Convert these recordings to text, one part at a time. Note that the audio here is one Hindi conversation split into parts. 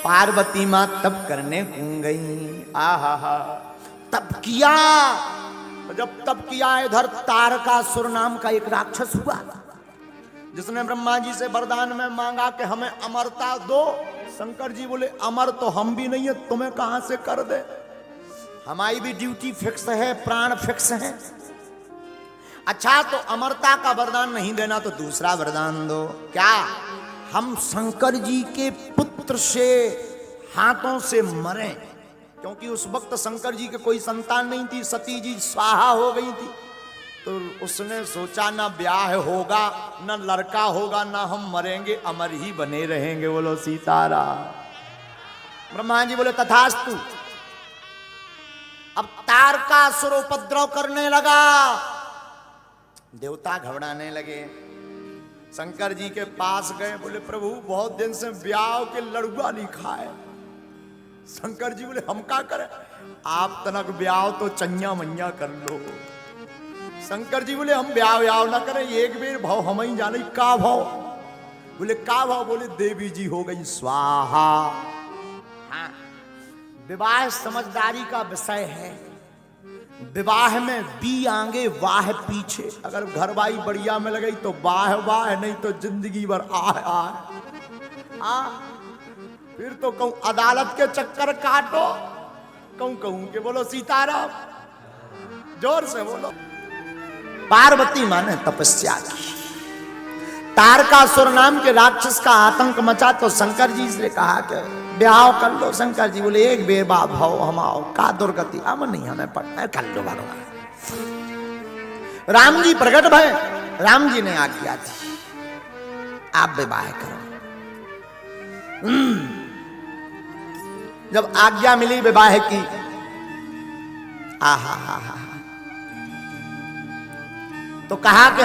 पार्वती मां तप करने कूद गई। आहा हा, तप किया। जब तप किया, इधर तारकासुर नाम का एक राक्षस हुआ, जिसने ब्रह्मा जी से वरदान में मांगा कि हमें अमरता दो। शंकर जी बोले अमर तो हम भी नहीं है, तुम्हें कहां से कर दे, हमारी भी ड्यूटी फिक्स है, प्राण फिक्स है। अच्छा तो अमरता का वरदान नहीं देना तो दूसरा वरदान दो। क्या? हम शंकर जी के पुत्र से हाथों से मरें, क्योंकि उस वक्त शंकर जी के कोई संतान नहीं थी, सती जी स्वाहा हो गई थी। तो उसने सोचा ना ब्याह होगा, ना लड़का होगा, ना हम मरेंगे, अमर ही बने रहेंगे। बोलो सीताराम। ब्रह्मा जी बोले तथास्तु। अब तारकासुर उपद्रव करने लगा, देवता घबराने लगे। शंकर जी के पास गए, बोले प्रभु बहुत दिन से ब्याह के लड़ुआ नहीं खाए। शंकर जी बोले हम क्या करें, आप तनक ब्याह तो चन्या मन्या कर लो। शंकर जी बोले हम ब्याह ना करें, एक बेर भाव हम ही जाने का भाव। बोले का भाव? बोले देवी जी हो गई स्वाहा। हाँ, विवाह समझदारी का विषय है। विवाह में बी आगे वाह पीछे, अगर घरवाई बढ़िया में लगी तो वाह वाह, नहीं तो जिंदगी भर आह आह। फिर तो कहूं अदालत के चक्कर काटो, कहूं के बोलो सीताराम, जोर से बोलो। पार्वती मां ने तपस्या की, तारकासुर नाम के राक्षस का आतंक मचा, तो शंकर जी से कहा कि ब्याह कर लो। शंकर जी बोले एक बेबा भाव हम आओ, का दुर्गति अब नहीं हमें पढ़ना, कर लो भगवान। राम जी प्रकट भय, राम जी ने आज्ञा दी आप विवाह करो। जब आज्ञा मिली विवाह की, आहा हा हा, तो कहा कि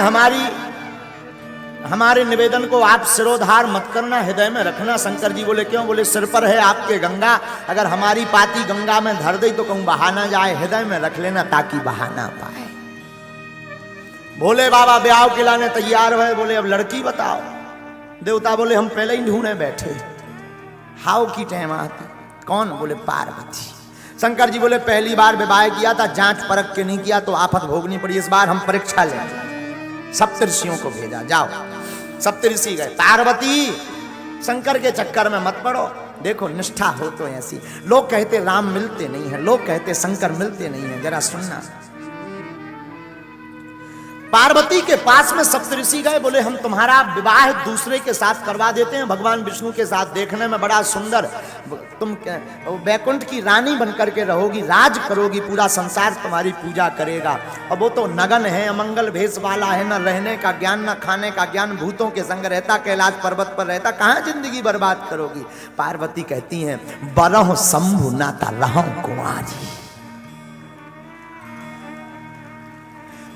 हमारे निवेदन को आप सिरोधार मत करना, हृदय में रखना। शंकर जी बोले क्यों? बोले सिर पर है आपके गंगा, अगर हमारी पाती गंगा में धर दे तो कहूं बहा ना जाए, हृदय में रख लेना ताकि बहा ना पाए। भोले बाबा ब्याह के लाने तैयार हुए। बोले अब लड़की बताओ। देवता बोले हम पहले ही ढूंढने बैठे, हाउ की टाइम आती। कौन? बोले पार्वती। शंकर जी बोले पहली बार विवाह किया था, जांच परख के नहीं किया तो आफत भोगनी पड़ी, इस बार हम परीक्षा लेंगे। सप्तऋषियों को भेजा, जाओ। सप्तऋषि गए। पार्वती शंकर के चक्कर में मत पड़ो, देखो निष्ठा हो तो ऐसी। लोग कहते राम मिलते नहीं है, लोग कहते शंकर मिलते नहीं है, जरा सुनना। पार्वती के पास में सप्तऋषि गए, बोले हम तुम्हारा विवाह दूसरे के साथ करवा देते हैं, भगवान विष्णु के साथ, देखने में बड़ा सुंदर, तुम वैकुंठ की रानी बनकर के रहोगी, राज करोगी, पूरा संसार तुम्हारी पूजा करेगा। और वो तो नगन है, अमंगल भेष वाला है, न रहने का ज्ञान, न खाने का ज्ञान, भूतों के संग रहता, कैलाश पर्वत पर रहता, कहां जिंदगी बर्बाद करोगी। पार्वती कहती हैं बरह शंभु नाता रहूं कुंवारी,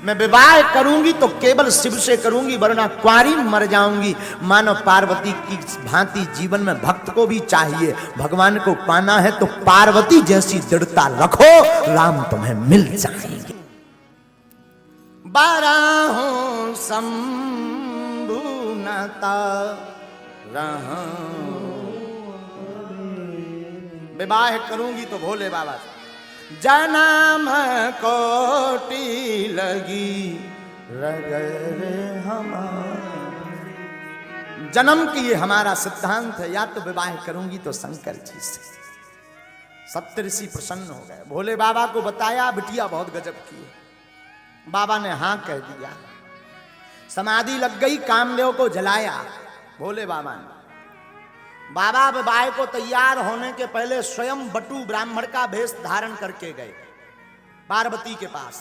मैं विवाह करूंगी तो केवल शिव से करूंगी, वरना कुंवारी मर जाऊंगी। मानो पार्वती की भांति जीवन में भक्त को भी चाहिए, भगवान को पाना है तो पार्वती जैसी दृढ़ता रखो, राम तुम्हें मिल जाएंगे। बारहों शंभु नाता रहूं, विवाह करूंगी तो भोले बाबा से। जन्म कोटि लगी रगर हमारा, जन्म की ये हमारा सिद्धांत है, या तो विवाह करूंगी तो शंकर जी से। सप्तऋषि प्रसन्न हो गए, भोले बाबा को बताया, बिटिया बहुत गजब की है। बाबा ने हाँ कह दिया, समाधि लग गई, कामदेव को जलाया भोले बाबा ने। बाबा विवाह को तैयार होने के पहले स्वयं बटू ब्राह्मण का भेष धारण करके गए पार्वती के पास,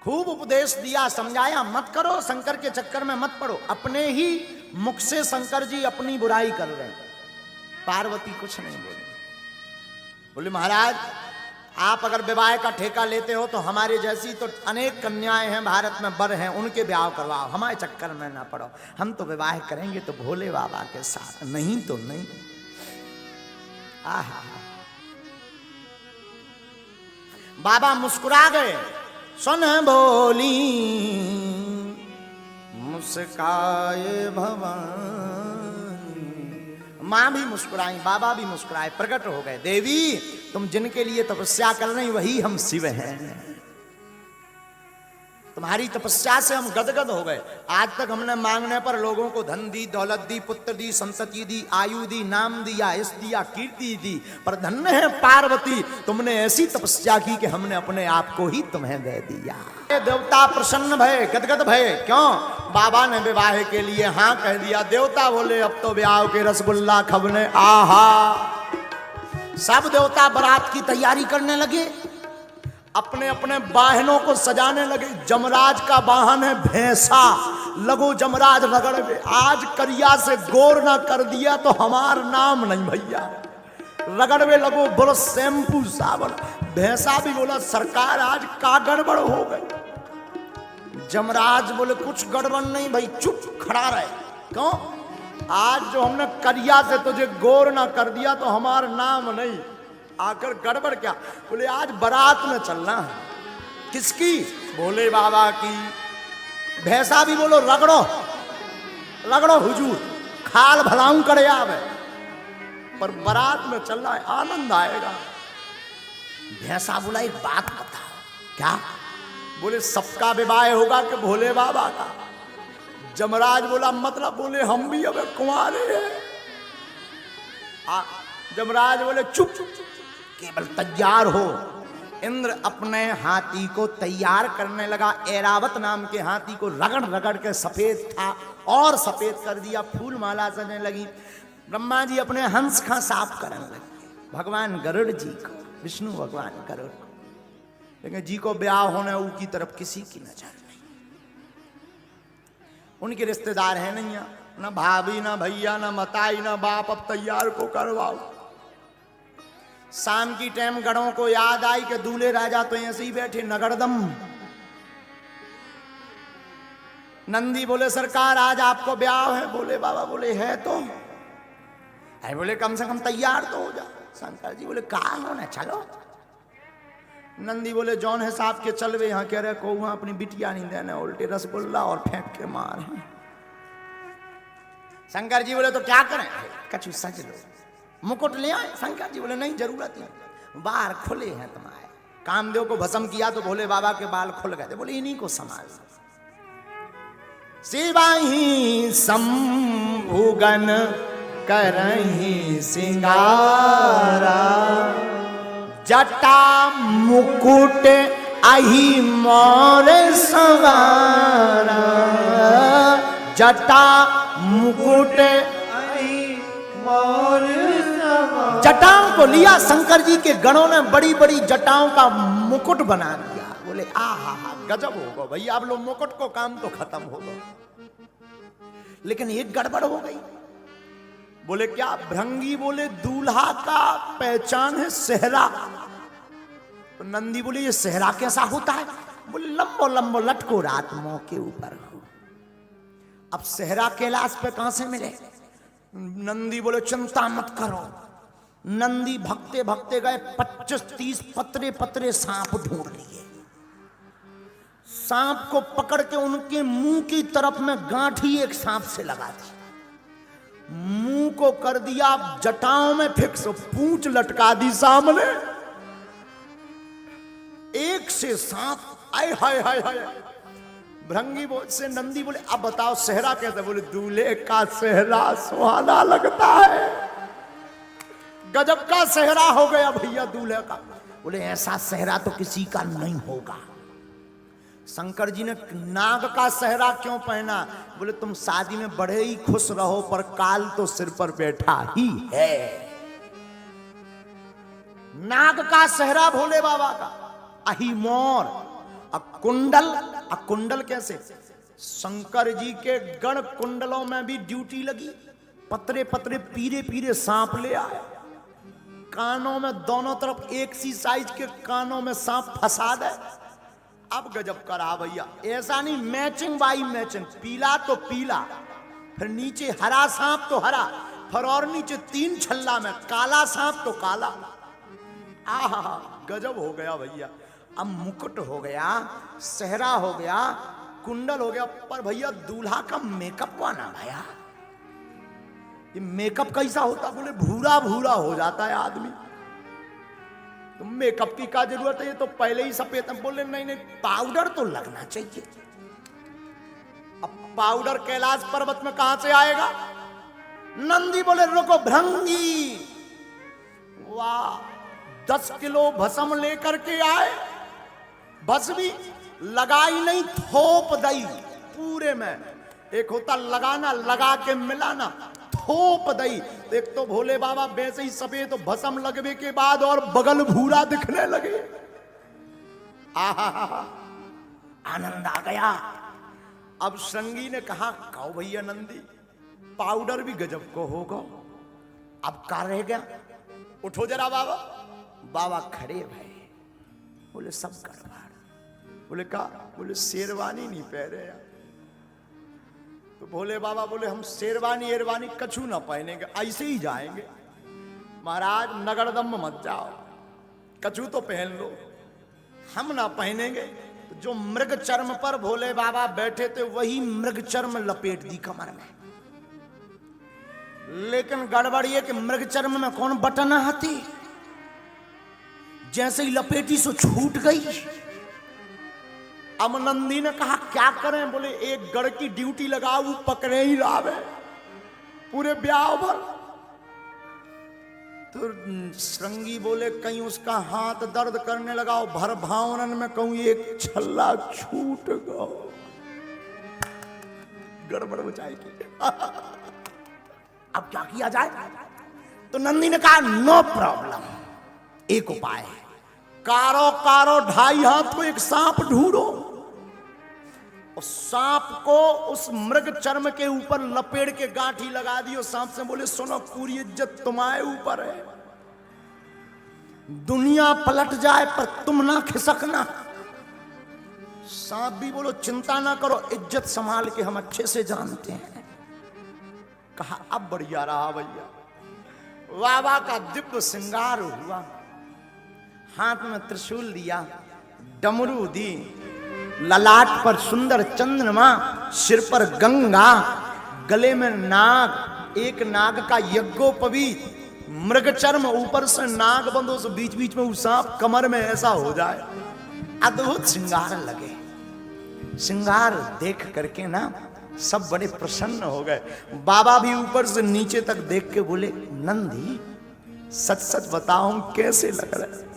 खूब उपदेश दिया, समझाया मत करो, शंकर के चक्कर में मत पड़ो। अपने ही मुख से शंकर जी अपनी बुराई कर रहे हैं। पार्वती कुछ नहीं बोली, बोले महाराज आप अगर विवाह का ठेका लेते हो तो हमारे जैसी तो अनेक कन्याएं हैं भारत में, बर हैं, उनके ब्याह करवाओ, हमारे चक्कर में ना पड़ो। हम तो विवाह करेंगे तो भोले बाबा के साथ, नहीं तो नहीं। आहा, बाबा मुस्कुरा गए, सुन बोली मुस्काए भवानी, माँ भी मुस्कुराई, बाबा भी मुस्कुराए, प्रकट हो गए। देवी तुम जिनके लिए तपस्या कर रही वही हम शिव हैं। तुम्हारी तपस्या से हम गदगद हो गए। आज तक हमने मांगने पर लोगों को धन दी, दौलत दी, पुत्र दी, संतति दी, आयु दी, नाम दिया, यश दिया, कीर्ति दी, पर धन्य है पार्वती तुमने ऐसी तपस्या की कि हमने अपने आप को ही तुम्हें दे दिया। देवता प्रसन्न भये, गदगद भये। क्यों? बाबा ने विवाह के लिए हाँ कह दिया। देवता बोले अब तो ब्याह के रसगुल्ला खबने। आहा, सब देवता बारात की तैयारी करने लगे, अपने अपने वाहनों को सजाने लगे। जमराज का वाहन है भैंसा, लगो जमराज रगड़ में। आज करिया से गोर ना कर दिया तो हमार नाम नहीं भैया। रगड़ में लगो बोलो शैम्पू साबुन। भैंसा भी बोला सरकार आज का गड़बड़ हो गई। जमराज बोले कुछ गड़बड़ नहीं भाई, चुप खड़ा रहे। क्यों? आज जो हमने करिया से तुझे गोर ना कर दिया तो हमार नाम नहीं। आकर गड़बड़ क्या? बोले आज बारात में चलना है। किसकी? भोले बाबा की। भैंसा भी बोलो रगड़ो रगड़ो हुजूर, खाल भलाऊं करे आवे, पर बारात में चलना है, आनंद आएगा। भैंसा बोला एक बात बताओ। क्या? बोले सबका विवाह होगा कि भोले बाबा का? जमराज बोला मतलब? बोले हम भी अब कुंवारे हैं। जमराज बोले चुप, केवल तैयार हो। इंद्र अपने हाथी को तैयार करने लगा। ऐरावत नाम के हाथी को रगड़ रगड़ के सफेद था और सफेद कर दिया, फूल माला सजने लगी। ब्रह्मा जी अपने हंस का साफ करने लगे, भगवान गरुड़ जी को, विष्णु भगवान गरुड़ को। लेकिन जी को ब्याह होने की तरफ किसी की नजर नहीं। उनके रिश्तेदार है नहीं, ना भाभी, ना भैया, ना मताई, ना बाप। अब तैयार को करवाओ। शाम की टाइम गढ़ों को याद आई कि दूल्हे राजा तो ऐसे ही बैठे नगरदम। नंदी बोले सरकार आज आपको ब्याह है। बोले बाबा बोले है तो है। बोले कम से कम तैयार तो हो जा। शंकर जी बोले कहा होना चलो। नंदी बोले जौन है साहब के चलवे। यहाँ कह रहे को वहां अपनी बिटिया नहीं देने, उल्टे रसगुल्ला और फेंक के मार। शंकर जी बोले तो क्या करें? कछु सज लो, मुकुट ले आए। शंकर जी बोले नहीं जरूरत नहीं, बाल खुले हैं तुम्हारे। कामदेव को भस्म किया तो भोले बाबा के बाल खुल गए थे। बोले इन्हीं को संभाल। शिवाही शंभुगन करही सिंगारा, जटा मुकुट अहि मोर सवारा। जटा मुकुट जटाओं को लिया शंकर जी के गणों ने, बड़ी बड़ी जटाओं का मुकुट बना दिया। बोले आहा गजब होगा भैया, आप लोग मुकुट को काम तो खत्म होगा। लेकिन एक गड़बड़ हो गई। बोले क्या? भृंगी बोले दूल्हा का पहचान है सेहरा। तो नंदी बोले ये सेहरा कैसा होता है? बोले लंबो लंबो लटको रात मों के ऊपर हो। अब सेहरा कैलाश पे कहां से मिले? नंदी बोले चिंता मत करो। नंदी भगते भगते गए, 25-30 पतरे पतरे सांप ढूंढ लिए। सांप को पकड़ के उनके मुंह की तरफ में गांठी एक सांप से लगा दी, मुंह को कर दिया जटाओं में फिक्स, पूंछ लटका दी सामने। एक से सांप आए हाय हाय हाय। भृंगी से नंदी बोले अब बताओ सेहरा कैसे? बोले दूल्हे का सेहरा सुहाना लगता है। गजब का सेहरा हो गया भैया दूल्हे का। बोले ऐसा सेहरा तो किसी का नहीं होगा। शंकर जी ने नाग का सेहरा क्यों पहना? बोले तुम शादी में बड़े ही खुश रहो, पर काल तो सिर पर बैठा ही है। नाग का सेहरा भोले बाबा का। अहि मोर कुंडल। कुंडल कैसे? शंकर जी के गण कुंडलों में भी ड्यूटी लगी। पतरे पतरे पीरे पीरे सांप ले आए, कानों में दोनों तरफ एक सी साइज के कानों में सांप फंसा दे। अब गजब करा भैया, ऐसा नहीं मैचिंग बाई मैचिंग, पीला तो पीला, फिर नीचे हरा सांप तो हरा, फिर और नीचे 3 छल्ला में काला सांप तो काला। आहा गजब हो गया भैया। अब मुकुट हो गया, सेहरा हो गया, कुंडल हो गया, पर भैया दूल्हा का मेकअप हुआ ना भैया। ये मेकअप कैसा होता? बोले भूरा भूरा हो जाता है आदमी। तो मेकअप की क्या जरूरत है, ये तो पहले ही सफेद है। बोले नहीं नहीं, पाउडर तो लगना चाहिए। अब पाउडर कैलाश पर्वत में कहां से आएगा? नंदी बोले रुको भृंगी, वाह 10 किलो भस्म लेकर के आए, भस्म भी लगाई नहीं, थोप दई पूरे में। एक होता लगाना, लगा के मिलाना, थोप दई। तो एक तो भोले बाबा वैसे ही सफेद, तो भस्म लगने के बाद और बगल भूरा दिखने लगे। आहा आनंद आ गया। अब श्रृंगी ने कहा कहो भैया नंदी, पाउडर भी गजब को होगा, अब का रह गया, उठो जरा बाबा। बाबा खड़े भाई, बोले सब गड़बड़। बोले का? बोले शेरवानी नहीं पहने यार। तो भोले बाबा बोले हम शेरवानी एरवानी कछु ना पहनेंगे, ऐसे ही जाएंगे। महाराज नगरदम मत जाओ, कछु तो पहन लो, हम ना पहनेंगे। तो जो मृग चर्म पर भोले बाबा बैठे थे वही मृग चर्म लपेट दी कमर में। लेकिन गड़बड़ ये कि मृग चर्म में कौन बटन आती, जैसे ही लपेटी सो छूट गई। अब नंदी ने कहा क्या करें? बोले एक गढ़ की ड्यूटी लगाओ, वो पकड़े ही लावे पूरे ब्याह भर। तो श्रृंगी बोले कहीं उसका हाथ दर्द करने लगाओ, भर भावनन में कहूं एक छल्ला छूट गो, गड़बड़ हो जाएगी। अब क्या किया जाए? तो नंदी ने कहा नो प्रॉब्लम, एक उपाय है, कारो कारो 2.5 हाथ को एक सांप ढूंढो, और सांप को उस मृग चर्म के ऊपर लपेट के गांठी लगा दियो। सांप से बोले सुनो, पूरी इज्जत तुम्हारे ऊपर है, दुनिया पलट जाए पर तुम ना खिसकना। सांप भी बोलो चिंता ना करो, इज्जत संभाल के हम अच्छे से जानते हैं। कहा अब बढ़िया रहा भैया। बाबा का दिव्य श्रृंगार हुआ, हाथ में त्रिशूल दिया, डमरू दी, ललाट पर सुंदर चंद्रमा, सिर पर गंगा, गले में नाग, एक नाग का यज्ञोपवीत, मृग चर्म, ऊपर से नाग बंदो से बीच बीच में सांप, कमर में ऐसा हो जाए। अद्भुत श्रृंगार लगे। श्रृंगार देख करके ना सब बड़े प्रसन्न हो गए। बाबा भी ऊपर से नीचे तक देख के बोले नंदी सच सच बताओ कैसे लग रहा है?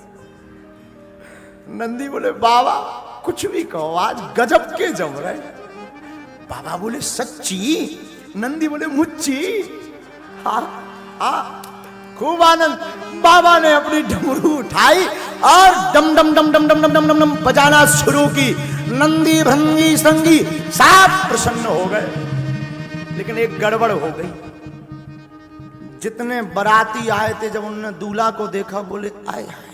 नंदी बोले बाबा कुछ भी कहो, आज गजब के जम रहे। बाबा बोले सच्ची? नंदी बोले मुच्ची। हाँ हाँ, खूब आनंद। बाबा ने अपनी डमरू उठाई और डम डम डम डम डम डम डम डम डम बजाना शुरू की। नंदी भृंगी श्रृंगी सब प्रसन्न हो गए। लेकिन एक गड़बड़ हो गई। जितने बाराती आए थे, जब उन्होंने दूल्हा को देखा बोले आए आए।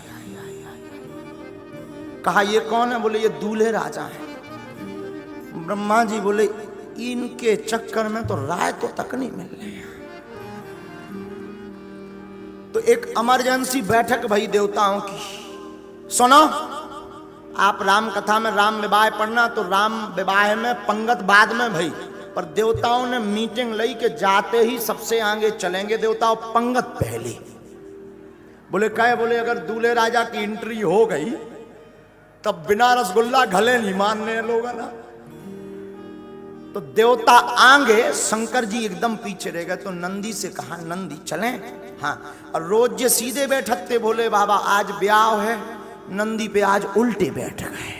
कहा ये कौन है? बोले ये दूल्हे राजा हैं। ब्रह्मा जी बोले इनके चक्कर में तो राय तो तक नहीं मिल रही है। तो एक इमरजेंसी बैठक भई देवताओं की। सुनो, आप राम कथा में राम विवाह पढ़ना, तो राम विवाह में पंगत बाद में भई, पर देवताओं ने मीटिंग लई के जाते ही सबसे आगे चलेंगे देवताओं, पंगत पहले। बोले कहे? बोले अगर दूल्हे राजा की एंट्री हो गई तब बिना रसगुल्ला गले नहीं मानने लोग ना। तो देवता आगे, शंकर जी एकदम पीछे रह गए। तो नंदी से कहा नंदी चलें? हाँ। और रोज ये सीधे बैठते भोले बाबा, आज ब्याह है, नंदी पे आज उल्टे बैठ गए।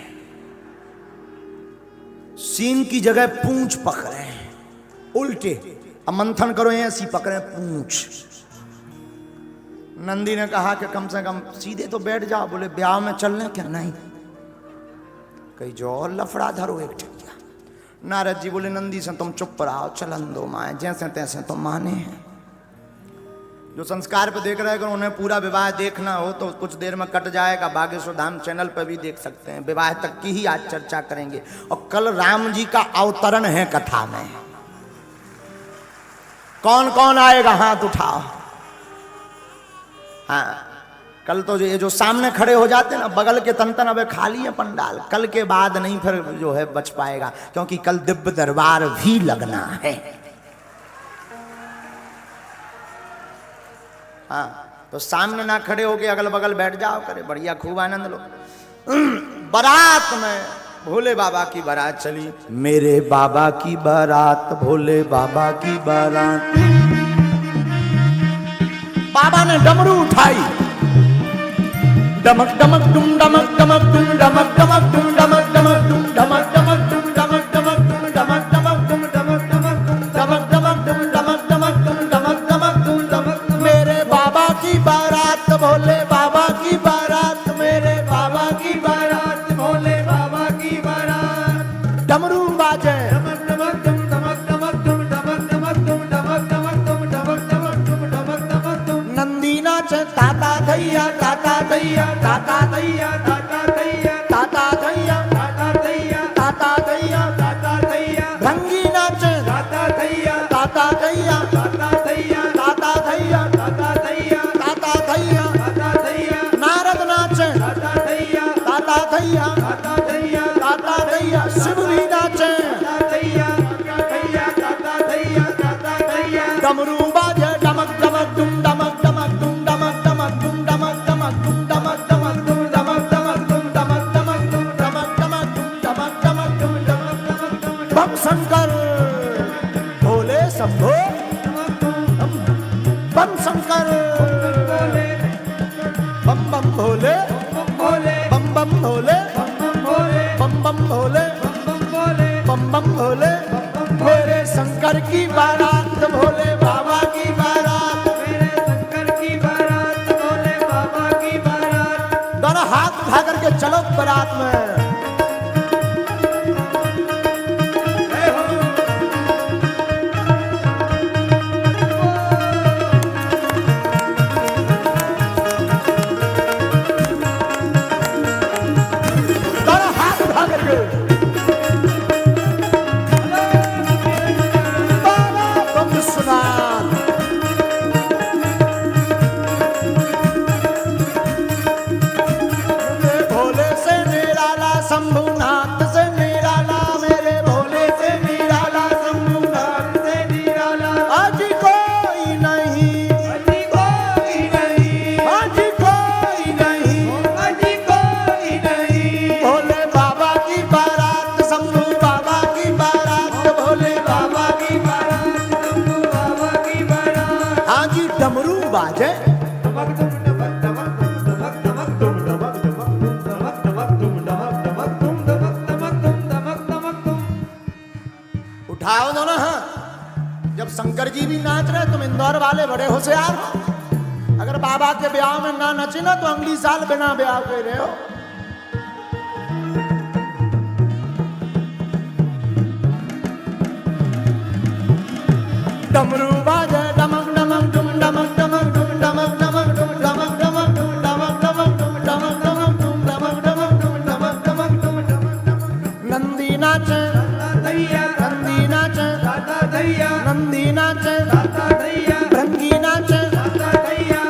सींग की जगह पूंछ पकड़े उल्टे। अब मंथन करो, ऐसी पकड़े पूंछ। नंदी ने कहा कि कम से कम सीधे तो बैठ जाओ। बोले ब्याह में चलने क्या? नहीं। कहीं जो और लफड़ा धरो एक ठिकिया। नारद जी बोले नंदी से तुम चुप रहो, चलन दो माए, जैसे तैसे तो माने हैं। जो संस्कार पे देख रहे हैं, अगर उन्हें पूरा विवाह देखना हो तो कुछ देर में कट जाएगा, बागेश्वर धाम चैनल पर भी देख सकते हैं। विवाह तक की ही आज चर्चा करेंगे। और कल राम जी का अवतरण है कथा में। कौन कौन आएगा हाथ उठाओ। हाँ, कल तो ये जो सामने खड़े हो जाते हैं ना, बगल के तन अब खाली है पंडाल। कल के बाद नहीं फिर जो है बच पाएगा, क्योंकि कल दिव्य दरबार भी लगना है। हाँ, तो सामने ना खड़े होके अगल बगल बैठ जाओ करे, बढ़िया खूब आनंद लो। बारात में भोले बाबा की बारात चली, मेरे बाबा की बारात, भोले बाबा की बारात। बाबा ने डमरू उठाई, डमक डमक डुम डमक डमक डुम डमक डमक डुम डमक डमक डुम डमक डमक डुम डमक डमक डुम डमक डमक डुम डमक डमक डमक डमक डुम डमक डमक डुम डमक डमक डुम डमक। मेरे बाबा की बारात, भोले बाबा की बारात, मेरे बाबा की बारात, भोले बाबा की बारात। डमरू बाजे, डमक डमक डुम डमक डमक डुम डमक डमक डुम डमक डमक डुम डमक डमक डुम डमक डमक डुम। नंदी नाचे, ताता थैया ताता थैया ताता थैया ताता थैया ताता थैया ताता थैया ताता थैया ताता थैया। भंगी नाचे, ताता थैया ताता थैया ताता थैया ताता थैया ताता थैया ताता थैया ताता थैया। नारद नाचे, ताता थैया ताता थैया ताता थैया ताता थैया। शिव भी नाचे, ताता थैया थैया ताता थैया ताता थैया। डमरू बाजे, डमक डमक डुम डमक डमक डुम डमक डमक डुम डमक डमक डुम डमक डमक डुम डमक डमक डुम डमक डमक डुम डमक डमक डुम डमक डमक डुम डमक डमक डुम। बम शंकर भोले शंभो, बम शंकर बम बम भोले, बम बम भोले, बम बम भोले, बम बम भोले। मेरे शंकर की बारात, भोले बाबा की बारात, मेरे शंकर की बारात, भोले बाबा की बारात। दोनों हाथ उठा करके चलो बारात में। दोनों हाथ उठा करके शंभुनाथ से निराला, मेरे भोले से निराला, शंभुनाथ से निराला। आज कोई नहीं, आज कोई नहीं, आज कोई नहीं, आज कोई नहीं। भोले बाबा की बारात, शंभु बाबा की बारात, भोले बाबा की बारात, शंभु बाबा की बारात। आज डमरू बाजे, उठाओ दोनों हाथ। जब शंकर जी भी नाच रहे, तुम इंदौर वाले बड़े होशियार हो। अगर बाबा के ब्याह में ना नचे ना तो अगली साल बिना ब्याह के रहे हो। डमरू बाजे, डमक डमक डुम डमक डमक डुम डमक डमक डुम डमक डमक डुम डमक डमक डुम डमक डमक डुम डमक डमक डुम डमक डमक डुम डमक डमक। नंदी नाचे, नंदी नाचे, नंदी नाचे, भृंगी नाचे,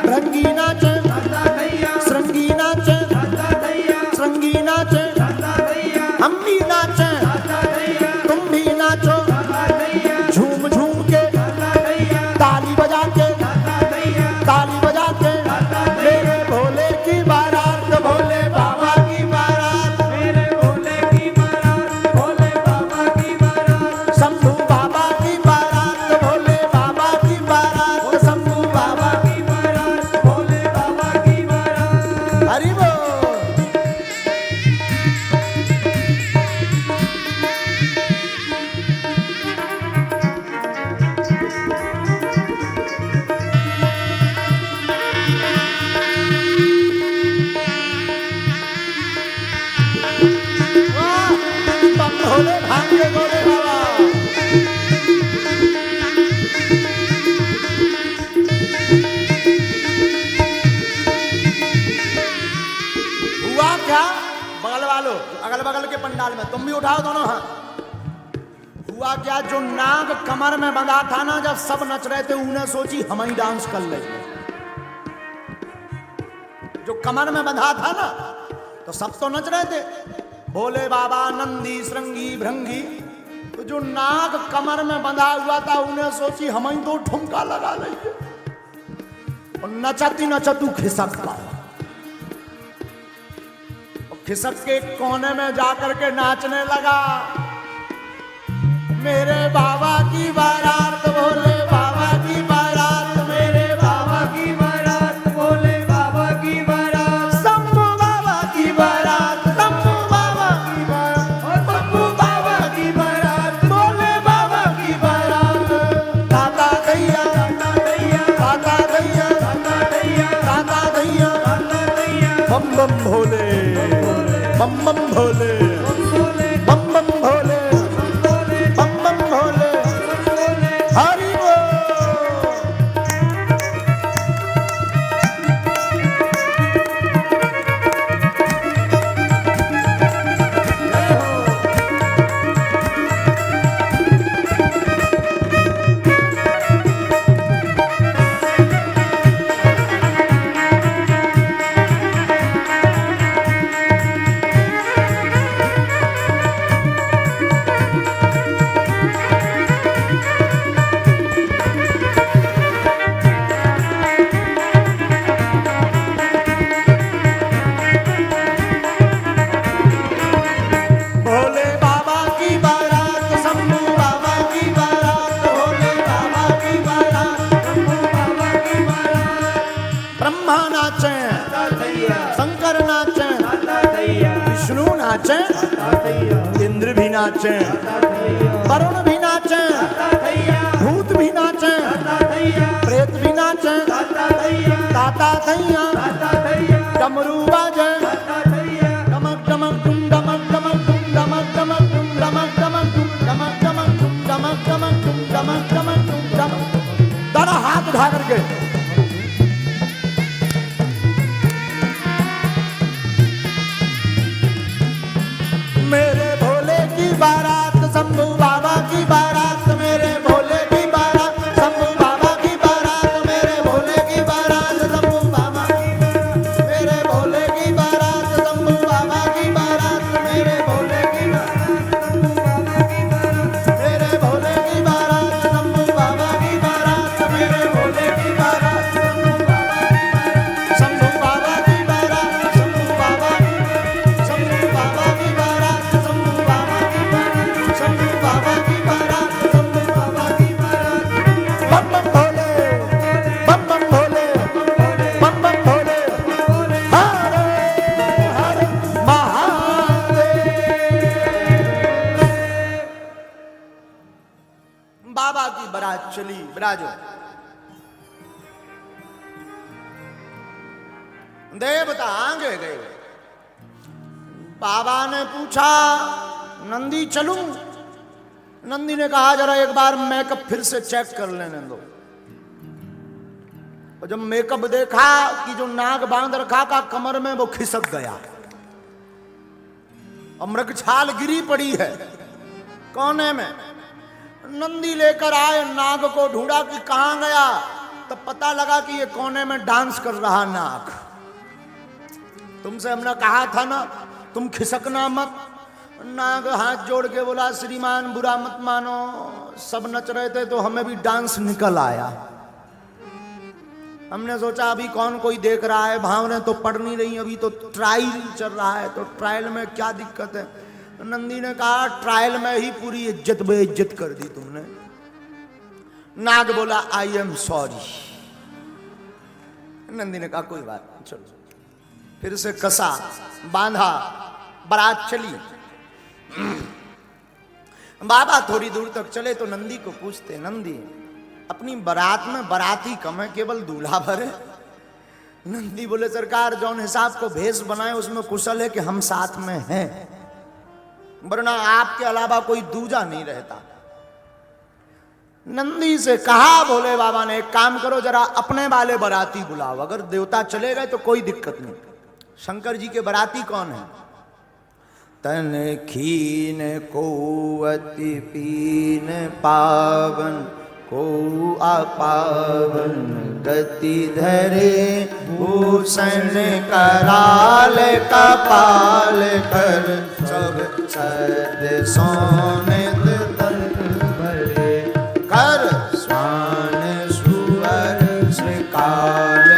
भृंगी नाचे, श्रृंगी नाचे, श्रृंगी नाचे। हम भी नाचे, तुम भी नाचो, झूम झूम के, ताली बजा के, ताली बजा के। मेरे भोले की बारात, भोले बाबा की बारात, मेरे भोले की बारात, भोले बाबा की बारात। शंभू बाबा की बारात, भोले बाबा की बारात, शंभू बाबा की बारात, भोले बाबा की बारात। हरि बोल। बम भोले भांगे गोरे बाबा। हुआ क्या, बगल वालों, अगल बगल के पंडाल में तुम भी उठाओ दोनों हाथ। हुआ क्या, जो नाग कमर में बंधा था ना, जब सब नच रहे थे, उन्हें सोची हम ही डांस कर ले। जो कमर में बंधा था ना, तो सब तो नच रहे थे, भोले बाबा, नंदी, श्रृंगी, भृंगी। तो जो नाग कमर में बंधा हुआ था, उन्हें सोची हम ही दो ठुमका लगा लेंगे। और नचती नचतू खिसक का, खिसक के कोने में जाकर के नाचने लगा। मेरे बाबा की बारात, बोले बाबा की बारात, मेरे बाबा की बारात, बोले बाबा की बारात, शंभू बाबा की बारात, शंभू बाबा की बारात, शंभू बाबा की बारात, बोले बाबा की बारात। दादा दैया, दादा दैया, दादा दैया, दादा दैया, दादा दैया, दादा दैया, बम बम भोले, बम बम भोले, बम बम भोले, बम बम भोले, हरि बोल। भोले बाबा की बारात, शंभू बाबा की बारात, भोले बाबा की बारात, शंभू बाबा की बारात। ब्रह्मा नाचे, शंकर नाचे, विष्णु नाचे, इंद्र भी नाचे, वरुण भी नाचे, भूत भी नाचे, प्रेत भी नाचे, ताता थैया, डमरू बाजे, डमक डमक डुम डमक डमक डुम डमक डमक डुम डमक डमक डुम डमक डमक डुम डमक डमक डुम डमक डमक डुम डमक। दोनों हाथ उठा करके मेरे भोले की बारात, शंभू बाबा की बारात, मेरे भोले की बारात, शंभू बाबा की बारात, मेरे भोले की बारात, शंभू बाबा की बारात, मेरे भोले की बारात, शंभू बाबा की बारात, मेरे भोले की बारात, शंभू बाबा की बारात, मेरे भोले की बारात, शंभू बाबा की बारात, शंभू बाबा की बारात, शंभू बाबा की बारात, शंभू बाबा की बारात, शंभू बाबा की बारात, शंभू बाबा की बारात। बम बम भोले, बम बम भोले, बम बम भोले, हर हर महादेव। बाबा की बारात चली, विराजो। देवता आगे गए। बाबा ने पूछा, नंदी चलूं? नंदी ने कहा जरा एक बार मेकअप फिर से चेक कर लेने दो। और जब मेकअप देखा कि जो नाग बांध रखा था कमर में वो खिसक गया और मृगछाल गिरी पड़ी है कोने में। नंदी लेकर आए, नाग को ढूंढा कि कहां गया, तब पता लगा कि ये कोने में डांस कर रहा नाग। तुमसे हमने कहा था ना तुम खिसकना मत। नाग हाथ जोड़ के बोला, श्रीमान बुरा मत मानो, सब नच रहे थे तो हमें भी डांस निकल आया। हमने सोचा अभी कौन कोई देख रहा है, भावनें तो पड़ नहीं रही, अभी तो ट्रायल चल रहा है, तो ट्रायल में क्या दिक्कत है। नंदी ने कहा ट्रायल में ही पूरी इज्जत बेइज्जत कर दी तुमने। नाग बोला आई एम सॉरी। नंदी ने कहा कोई बात नहीं, चलो। फिर से कसा, बांधा, बारात चली। बाबा थोड़ी दूर तक चले तो नंदी को पूछते, नंदी अपनी बारात में बाराती कम है, केवल दूल्हा भर है। नंदी बोले सरकार जौन हिसाब को भेष बनाए उसमें कुशल है कि हम साथ में हैं, वरना आपके अलावा कोई दूजा नहीं रहता। नंदी से कहा भोले बाबा ने एक काम करो जरा अपने वाले बाराती बुलाओ, अगर देवता चले गए तो कोई दिक्कत नहीं। शंकर जी के बाराती कौन है? तन खीन को अति पीन पावन को अपावन गति धरे भूषण कराल कपाल कर सब सद सोनित तन भरे कर स्वान सुअर श्रीकाल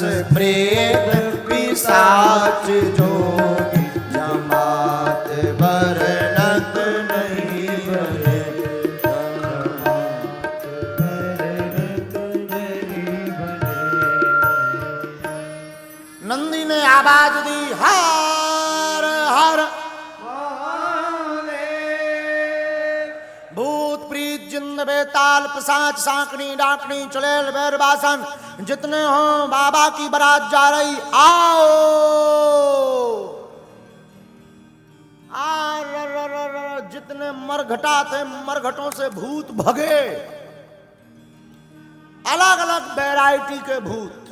प्रेत पिशाच जोगी जमात बरनत नहीं बने। नंदी ने आवाज दी हर हर भूत प्रीत जिंद बेताल पिशाच सांकनी डाकनी चुड़ैल बैरबासन जितने हो बाबा की बारात जा रही आओ। जितने मरघटा थे मरघटों से भूत भगे। अलग अलग वैरायटी के भूत।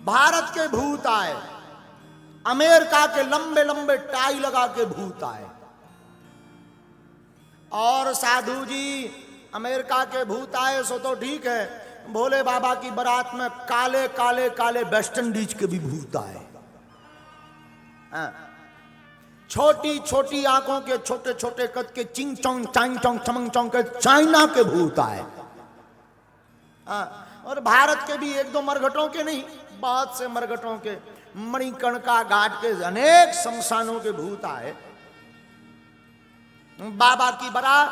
भारत के भूत आए, अमेरिका के लंबे लंबे टाई लगा के भूत आए। और साधु जी अमेरिका के भूत आए सो तो ठीक है, भोले बाबा की बारात में काले काले काले वेस्ट इंडीज के भी भूत आए। छोटी छोटी आंखों के छोटे छोटे कद के चिंग चोंग चांग चोंग चमंग चोंग के चाइना के भूत आए। और भारत के भी एक दो मरघटों के नहीं, बहुत से मरघटों के, मणिकर्णिका घाट के अनेक शमशानों के भूत आए। बाबा की बारात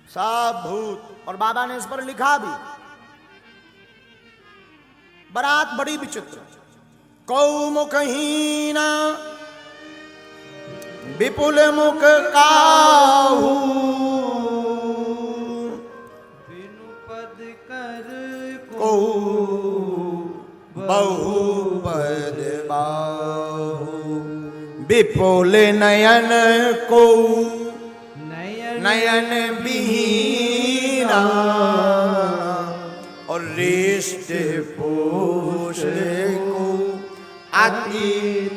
सब भूत। और बाबा ने इस पर लिखा भी, बारात बड़ी विचित्र। कौ मुखहीना विपुल मुख काहू बिनु पद कर को बहुपद बाहु विपुल नयन को नयन बिहीना और रिष्ट पोष को अति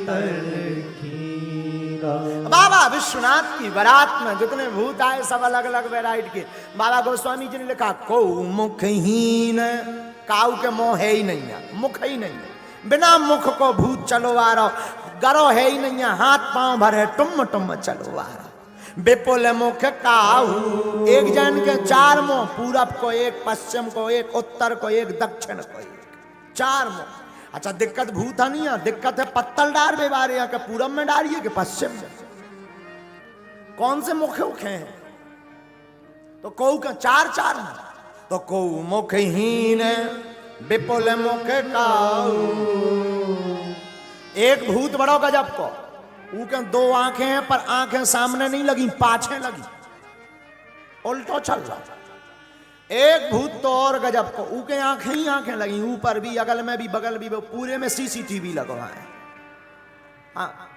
तलखीना। बाबा विश्वनाथ की बारात में जितने भूत आए सब अलग अलग वैरायटी के। बाबा गोस्वामी जी ने लिखा को मुखहीन, काऊ के मुंह है ही नहीं है, मुख ही नहीं है, बिना मुख को भूत चलो आ रहा, गरो है ही नहीं है, हाथ पांव भर है, टुम टुम चलो आ रहा। विपुल मुख काहू, एक जन के चार मुंह, पूरब को एक, पश्चिम को एक, उत्तर को एक, दक्षिण को एक, चार मुंह। अच्छा दिक्कत भूत नहीं है, दिक्कत है पत्तल डार बेबारे के पूरब में डालिए कि पश्चिम में, कौन से मुख उखे हैं? तो कौ का चार चार मुंह, तो कौ मुखहीन विपुल मुख काहू। एक भूत बड़ो गजब को, ऊके दो आंखें हैं पर आंखें सामने नहीं लगी, पाछे लगी, उल्टो चल रहा। एक भूत तो और गजब को, ऊके आंखें ही आंखें लगी, ऊपर भी, अगल में भी, बगल भी, पूरे में सीसीटीवी लगवा है। हाँ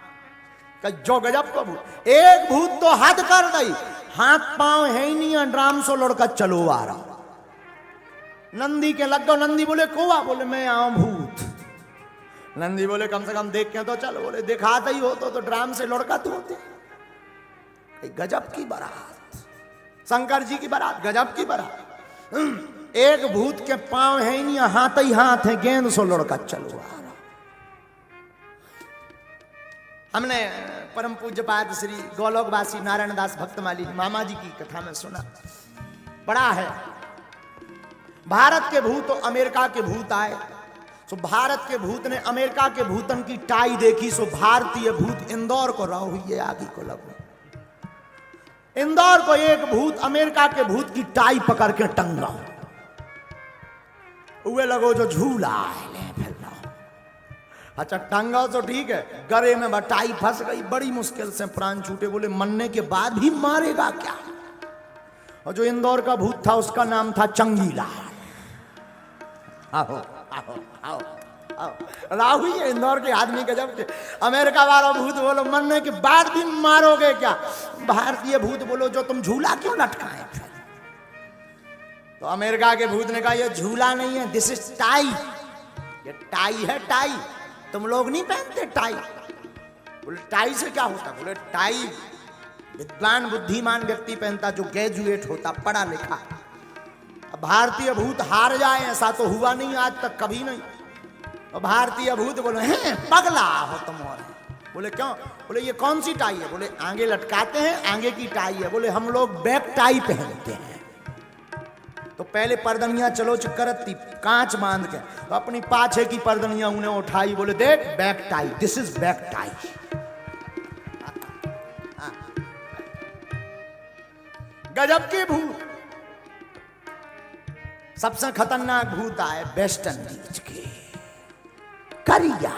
जो गजब को भूत। एक भूत तो हद कर गई, हाथ पांव है ही नहीं, ड्राम सो लड़का चलो आ रहा। नंदी के लग गो, नंदी बोले कोवा, बोले मैं आऊं भूत। नंदी बोले कम से कम देख के तो चलो, बोले दिखाता ही हो तो ड्राम से लड़का तो होते। गजब की बारात, शंकर जी की बारात, गजब की बारात। एक भूत के पांव है ही नहीं, हाथ ही हाथ है, गेंद सो लड़का चलो आ रहा। हमने परम पूज्य पाद श्री गोलोकवासी नारायण दास भक्तमाली मामा जी की कथा में सुना, बड़ा है। भारत के भूत और अमेरिका के भूत आए, सो भारत के भूत ने अमेरिका के भूतन की टाई देखी, सो भारतीय भूत इंदौर को रहो हुई है, आगे को लगो। इंदौर को एक भूत अमेरिका के भूत की टाई पकड़ के टंगा, उए लगो जो झूला है। अच्छा टंगा तो ठीक है, गले में टाई फंस गई, बड़ी मुश्किल से प्राण छूटे। बोले मरने के बाद भी मारेगा क्या? और जो इंदौर का भूत था उसका नाम था चंगीलाल। आओ आओ आओ आओ, राहु ये इंदौर के आदमी के जब अमेरिका वाला भूत बोलो मरने के बाद भी मारोगे क्या? भारतीय भूत बोलो जो तुम झूला क्यों लटकाए? तो अमेरिका के भूत ने कहा ये झूला नहीं है, दिस इज टाई, ये टाई है, टाई। तुम लोग नहीं पहनते टाई। बोले टाई से क्या होता? बोले टाई विद्वान बुद्धिमान व्यक्ति पहनता, जो ग्रेजुएट होता, पढ़ा लिखा। भारतीय भूत हार जाए ऐसा तो हुआ नहीं आज तक, कभी नहीं। और भारतीय भूत बोले हैं पगला हो तुम। और बोले क्यों? बोले ये कौन सी टाई है? बोले आगे लटकाते हैं, आगे की टाई है। बोले हम लोग बैक टाई पहनते हैं। तो पहले पर्दनियां चलो करती कांच बांध के, तो अपनी पाछे की पर्दनियां उन्हें उठाई, बोले देख back tie, this is back tie. गजब के भूत। सबसे खतरनाक भूत आए वेस्ट इंडीज के करिया।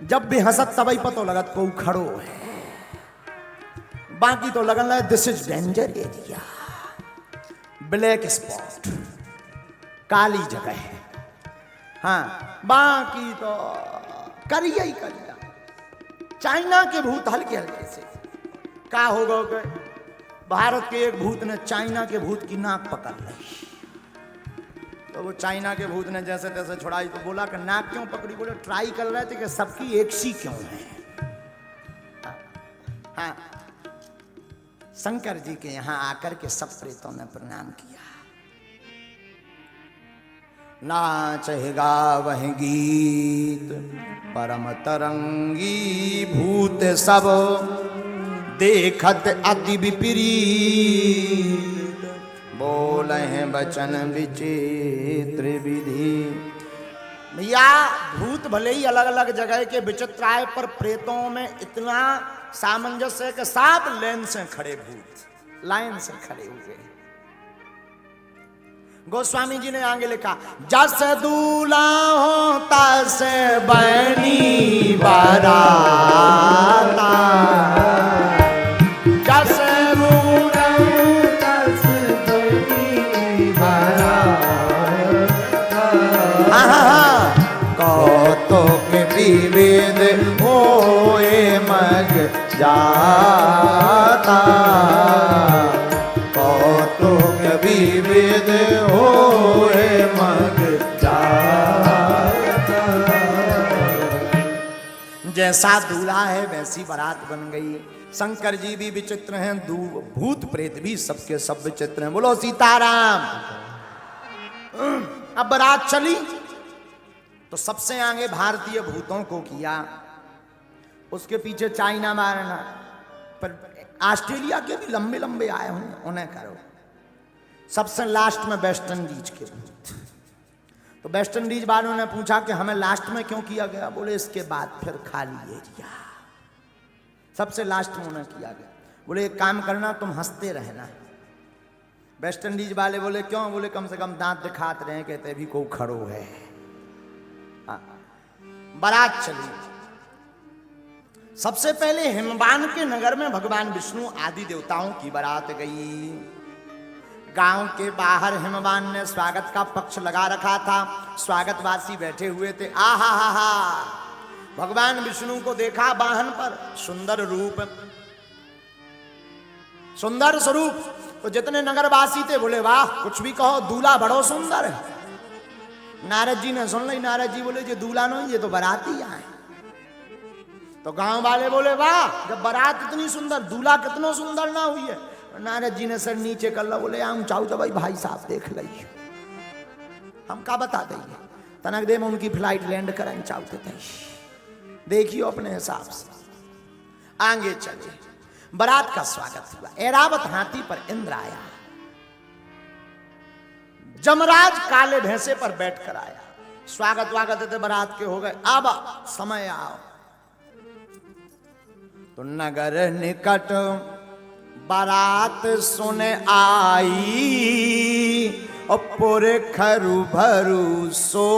जब भी हंसत तबई पतो लगत को खड़ो है, बाकी तो लगन लगे this is danger area. Black spot, काली जगह है। हाँ, बाकी तो करिया ही करिया। चाइना के भूत हल्के हल्के से का हो गए, भारत के एक भूत ने चाइना के भूत की नाक पकड़ ली। तो वो चाइना के भूत ने जैसे तैसे छुड़ाई, तो बोला कि नाक क्यों पकड़ी? बोले ट्राई कर रहे थे कि सबकी एक सी क्यों है। हाँ, शंकर जी के यहां आकर के सब प्रेतों ने प्रणाम किया। नाचेगा वह गीत परम तरंगी, भूत सब देखत अति विपरीत, बोले हैं वचन विचित्र विधि। भैया भूत भले ही अलग अलग जगह के विचित्र आए, पर प्रेतों में इतना सामंजस्य है कि सात लाइन से खड़े भूत लाइन से खड़े हुए। गोस्वामी जी ने आगे लिखा, जस दूल्हा होता से बनी बाराता, जस दूल्हा होता से बनी बाराता, कौतुक विविध होए मग जाता, कौतुक विविध होए मग जाता। जैसा दूल्हा है वैसी बारात बन गई। शंकर जी भी विचित्र हैं, भूत प्रेत भी सबके सब विचित्र हैं। बोलो सीताराम। अब बारात चली तो सबसे आगे भारतीय भूतों को किया, उसके पीछे चाइना मारना, पर ऑस्ट्रेलिया के भी लंबे लंबे आए होंगे, उन्हें करो। सबसे लास्ट में वेस्ट इंडीज के भूत। तो वेस्ट इंडीज वालों ने पूछा कि हमें लास्ट में क्यों किया गया? बोले इसके बाद फिर खाली एरिया, सबसे लास्ट में उन्हें किया गया। बोले एक काम करना, तुम हंसते रहना। वेस्ट इंडीज वाले बोले क्यों? बोले कम से कम दांत दिखाते रहे, कहते भी को खड़ो है। बारात चली। सबसे पहले हिमवान के नगर में भगवान विष्णु आदि देवताओं की बारात गई। गांव के बाहर हिमवान ने स्वागत का पक्ष लगा रखा था, स्वागतवासी बैठे हुए थे। आहा हा हा, भगवान विष्णु को देखा वाहन पर, सुंदर रूप, सुंदर स्वरूप। तो जितने नगरवासी थे बोले वाह, कुछ भी कहो, दूल्हा बड़ो सुंदर है। नारद जी ने सुन ली। नारद जी बोले ये दूल्हा नहीं, ये तो बाराती आए। तो गांव वाले बोले वाह, जब बारात इतनी सुंदर, दूल्हा कितना सुंदर ना हुई है। नारद जी ने सर नीचे कर ला, बोले हम चाहू तो भाई साहब देख लीजिए, हम का बता देंगे। तनक दे में उनकी फ्लाइट लैंड करें चाहते थे, देखियो अपने हिसाब से। आगे चले, बारात का स्वागत हुआ। ऐरावत हाथी पर इंद्र आया, जमराज काले भैंसे पर बैठकर आया। स्वागत वागत थे बारात के हो गए। अब समय आओ। तो नगर निकट बारात सुन आई, और पुर खरु भरु सो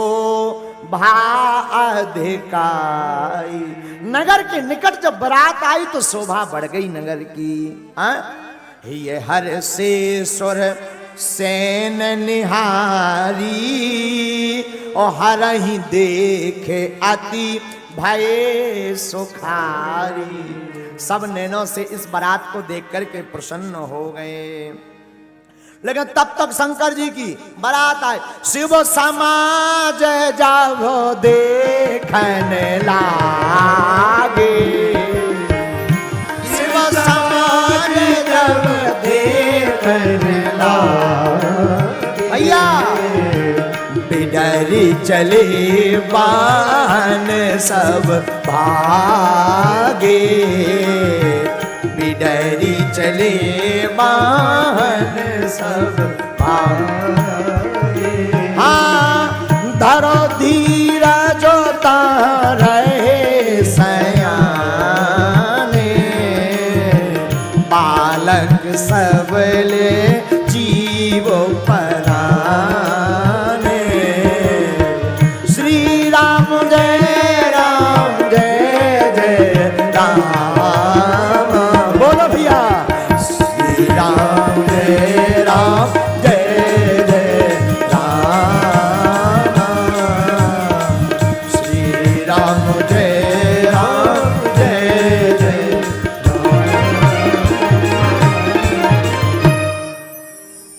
भा अधिकाई। नगर के निकट जब बारात आई तो शोभा बढ़ गई नगर की। ये हर से सुर सेन निहारी, और हर ही देखे अति भय सुखारी। सब नैनों से इस बारात को देख करके प्रसन्न हो गए। लेकिन तब तक शंकर जी की बारात आए। शिव समाज जब देखने लागे, शिव समाज जब देखने लागे, भैया बिडरी चले बान सब भागे, बिडरी चले बान सब भागे। हाँ धरो धीरज रहे सयाने, बालक सबले जीव पराने। श्री राम जय राम, बोलो भैया श्री राम जय राम श्री राम जय राम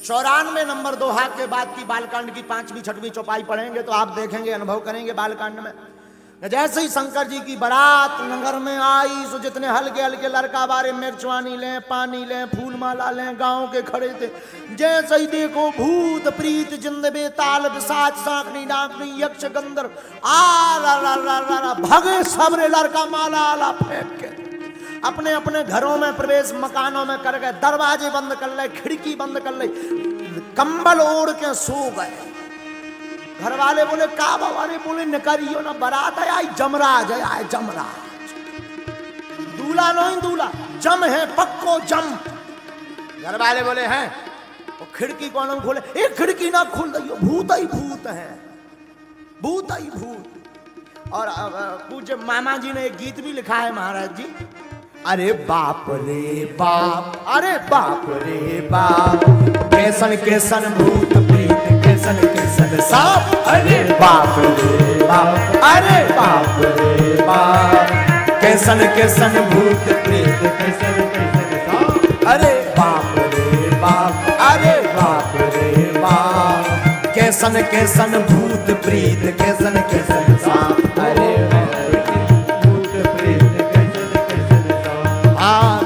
94 नंबर दोहा के बाद की बालकांड की 5वीं 6वीं चौपाई पढ़ेंगे तो आप देखेंगे, अनुभव करेंगे बालकांड में। जैसे ही शंकर जी की बारात नगर में आई, सो जितने हल्के हल्के लड़का बारे मिर्चवानी लें, पानी लें, फूल माला लें, गांव के खड़े थे। जैसे ही देखो भूत प्रीत जिंद बेताल पिशाच सांकनी डाकनी यक्ष गंधर्व आ भगे सबरे लड़का माला आला फेंक के अपने अपने घरों में प्रवेश, मकानों में कर गए, दरवाजे बंद कर ले, खिड़की बंद कर ले, कंबल ओढ़ के सो गए। घर वाले बोले का बाबा ने, बोले निकरियो ना, बारात है आई जमराज है, आए जमराज, दूल्हा नहीं दूल्हा, जम है पक्को जम। घर वाले बोले हैं, वो खिड़की कौन खोले, एक खिड़की ना खोल दियो, भूत ही भूत है, भूत ही भूत। और पूज्य मामा जी ने एक गीत भी लिखा है महाराज जी, अरे बाप रे बाप, अरे बाप रे बाप, कैसन कैसन भूत प्रीत, कैसन कैसन सांप, अरे बाप रे बाप, अरे बाप रे बाप, कैसन कैसन भूत प्रीत, कैसन कैसन सांप, अरे बाप रे बाप, अरे बाप रे बाप, कैसन कैसन भूत प्रीत, कैसन कैसन सांप, अरे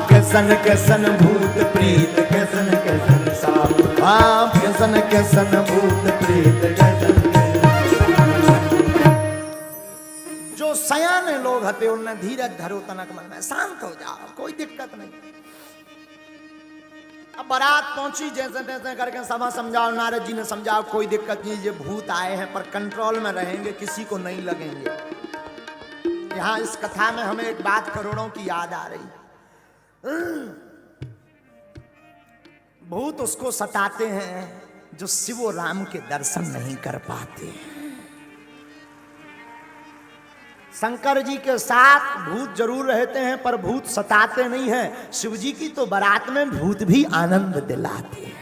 कैसन कैसन भूत प्रीत, कैसन कैसन सांप, हाँ कैसन कैसन भूत प्रीत, कैसन। जो सयाने लोग हते उनने धीरज धरो तनक मन में, शांत हो जाओ, कोई दिक्कत नहीं। अब बारात पहुंची, जैसे तैसे करके सभा समझाओ, नारद जी ने समझाओ कोई दिक्कत नहीं, ये भूत आए हैं पर कंट्रोल में रहेंगे, किसी को नहीं लगेंगे। यहाँ इस कथा में हमें एक बात करोड़ों की याद आ रही। भूत उसको सताते हैं जो शिव और राम के दर्शन नहीं कर पाते। शंकर जी के साथ भूत जरूर रहते हैं पर भूत सताते नहीं हैं। शिव जी की तो बारात में भूत भी आनंद दिलाते हैं।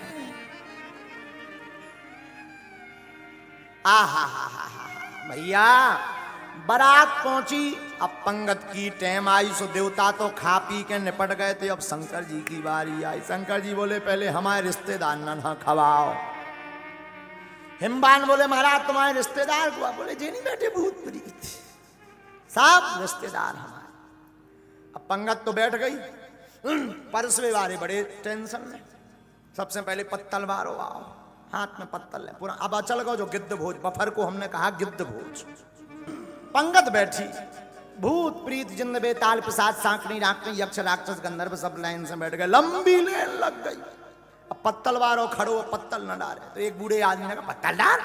आहा हा हा हा भैया, बारात पहुंची, अब पंगत की टाइम आई, सो देवता तो खा पी के निपट गए थे। अब शंकर जी की बारी आई। शंकर जी बोले पहले हमारे रिश्तेदार ना खवाओ। हिमबान बोले महाराज तुम्हारे रिश्तेदार हुआ, बोले जी नहीं बैठे भूत प्रीत, सब रिश्तेदार हमारे। अब पंगत तो बैठ गई, परसवे वाले बड़े टेंशन में। सबसे पहले पत्तल बारो आओ, हाथ में पत्तल है पूरा। अब चल गो जो गिद्ध भोज, बफर को हमने कहा गिद्ध भोज। पंगत बैठी, भूत प्रीत जिंद बेताल पिशाच सांकनी डाकनी यक्ष राक्षस गंधर्व सब लाइन से बैठ गए, लंबी लेन लग गई। अब पत्तल वारो खड़ो, पत्तल न डाले तो एक बूढ़े आदमी ने कहा पत्तल डाल।